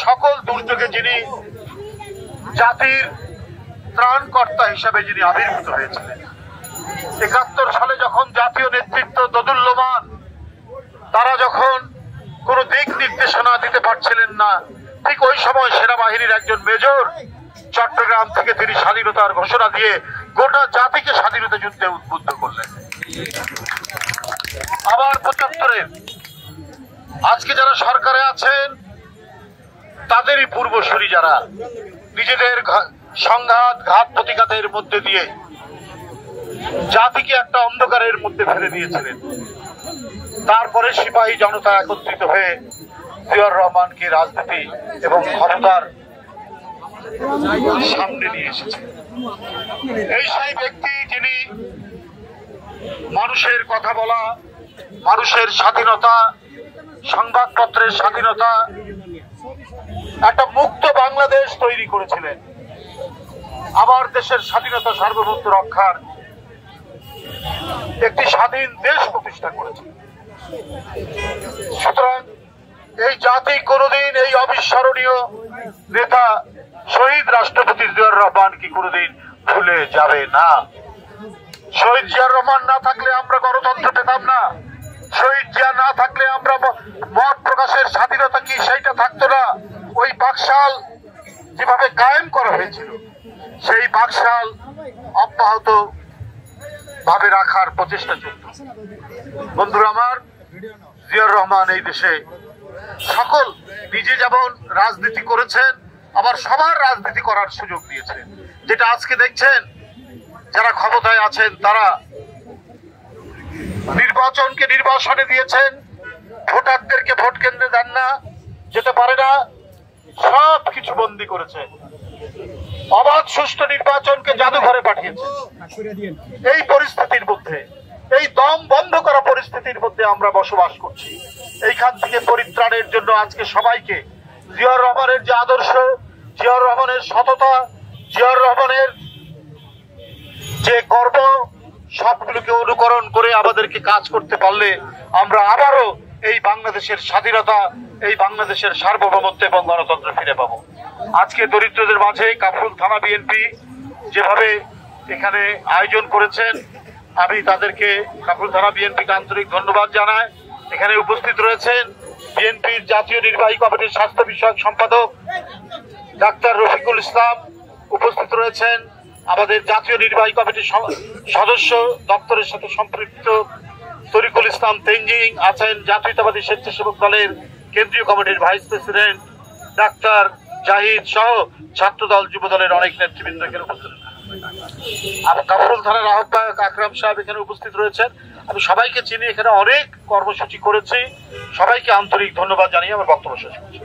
সকল দুর্যোগে যিনি জাতির ত্রাণকর্তা হিসাবে যিনি আবির্ভূত হয়েছিলেন। ৭১ সালে যখন জাতীয় নেতৃত্ব দোদুল্যমান, তারা যখন কোনো দিক নির্দেশনা দিতে পারছিলেন না, ঠিক ওই সময় সেনাবাহিনীর একজন মেজর চট্টগ্রাম থেকে তিনি স্বাধীনতার ঘোষণা দিয়ে গোটা জাতিকে স্বাধীনতা যুদ্ধে উদ্বুদ্ধ করলেন। আবার ৭৫-এ আজকে যারা সরকারে আছেন তাদেরই পূর্বসূরি যারা নিজেদের সংঘাত ঘাত প্রতিঘাতের মধ্যে দিয়ে জাতিকে একটা অন্ধকারের মধ্যে ফেলে দিয়েছিলেন। তারপরে সিপাহী জনতা একত্রিত হয়ে জিয়াউর রহমানকে রাজনীতি এবং ক্ষমতার সামনে নিয়ে এসেছে। এই সেই ব্যক্তি যিনি মানুষের কথা বলা, মানুষের স্বাধীনতা, সংবাদপত্রের স্বাধীনতা, একটা মুক্ত বাংলাদেশ তৈরি করেছিলেন, আবার দেশের স্বাধীনতা সার্বভৌমত্ব রক্ষার একটি স্বাধীন দেশ প্রতিষ্ঠা করেছে। সুতরাং এই জাতি কোনদিন এই অবিস্মরণীয় নেতা শহীদ রাষ্ট্রপতি জিয়াউর রহমানকে কোনদিন ভুলে যাবে না। শহীদ জিয়াউর রহমান না থাকলে আমরা গণতন্ত্র পেতাম না। শহীদ জিয়া না থাকলে আমরা মত প্রকাশের স্বাধীনতা কি সেইটা থাকতো না। ওই বাকশাল যেভাবে কায়েম করা হয়েছিল, সেই বাকশাল অব্যাহত ভাবে রাখার প্রচেষ্টা চলত। বন্ধুরা আমার, জিয়াউর রহমান এই দেশে সকল নিজে যেমন রাজনীতি করেছেন, আবার সবার রাজনীতি করার সুযোগ দিয়েছেন। যেটা আজকে দেখছেন যারা ক্ষমতায় আছেন তারা নির্বাচনকে নির্বাসনে দিয়েছেন, ভোটারদেরকে ভোট কেন্দ্রে দেন না, যেতে পারে না, সব কিছু বন্দী করেছে। অবাধ সুষ্ঠু নির্বাচনকে জাদুঘরে পাঠিয়েছে। এই পরিস্থিতির মধ্যে, এই দম বন্ধ করা পরিস্থিতির মধ্যে আমরা বসবাস করছি। এইখান থেকে পরিত্রাণের জন্য আজকে সবাইকে জিয়াউর রহমানের যে আদর্শ, জিয়াউর রহমানের সততা, জিয়াউর রহমানের যে গর্ব, সবগুলোকে অনুকরণ করে আমাদেরকে কাজ করতে পারলে আমরা আবারও এই বাংলাদেশের স্বাধীনতা, এই বাংলাদেশের সার্বভৌমত্ব এবং গণতন্ত্র ফিরে পাবো। আজকে দরিদ্রদের মাঝে কাফরুল থানা বিএনপি যেভাবে এখানে আয়োজন করেছেন, আমি তাদেরকে কাফরুল থানা বিএনপিকে আন্তরিক ধন্যবাদ জানাই। এখানে উপস্থিত রয়েছেন বিএনপির জাতীয় নির্বাহী কমিটির স্বাস্থ্য বিষয়ক সম্পাদক ডাক্তার রফিকুল ইসলাম, উপস্থিত রয়েছেন আমাদের জাতীয় নির্বাহী কমিটির সদস্য দপ্তরের সাথে সম্পৃক্ত তরিকুল ইসলাম তেনজিং, আছেন জাতীয়তাবাদী স্বেচ্ছাসেবক দলের কেন্দ্রীয় কমিটির ভাইস প্রেসিডেন্ট ডাক্তার জাহিদ সহ ছাত্রদল যুব দলের অনেক নেতৃবৃন্দ এখানে উপস্থিত। কাফরুল থানার আহ্বায়ক আকরাম সাহেব এখানে উপস্থিত রয়েছেন। আমি সবাইকে চিনি, এখানে অনেক কর্মসূচি করেছি। সবাইকে আন্তরিক ধন্যবাদ জানিয়ে আমার বক্তব্য শেষ করছি।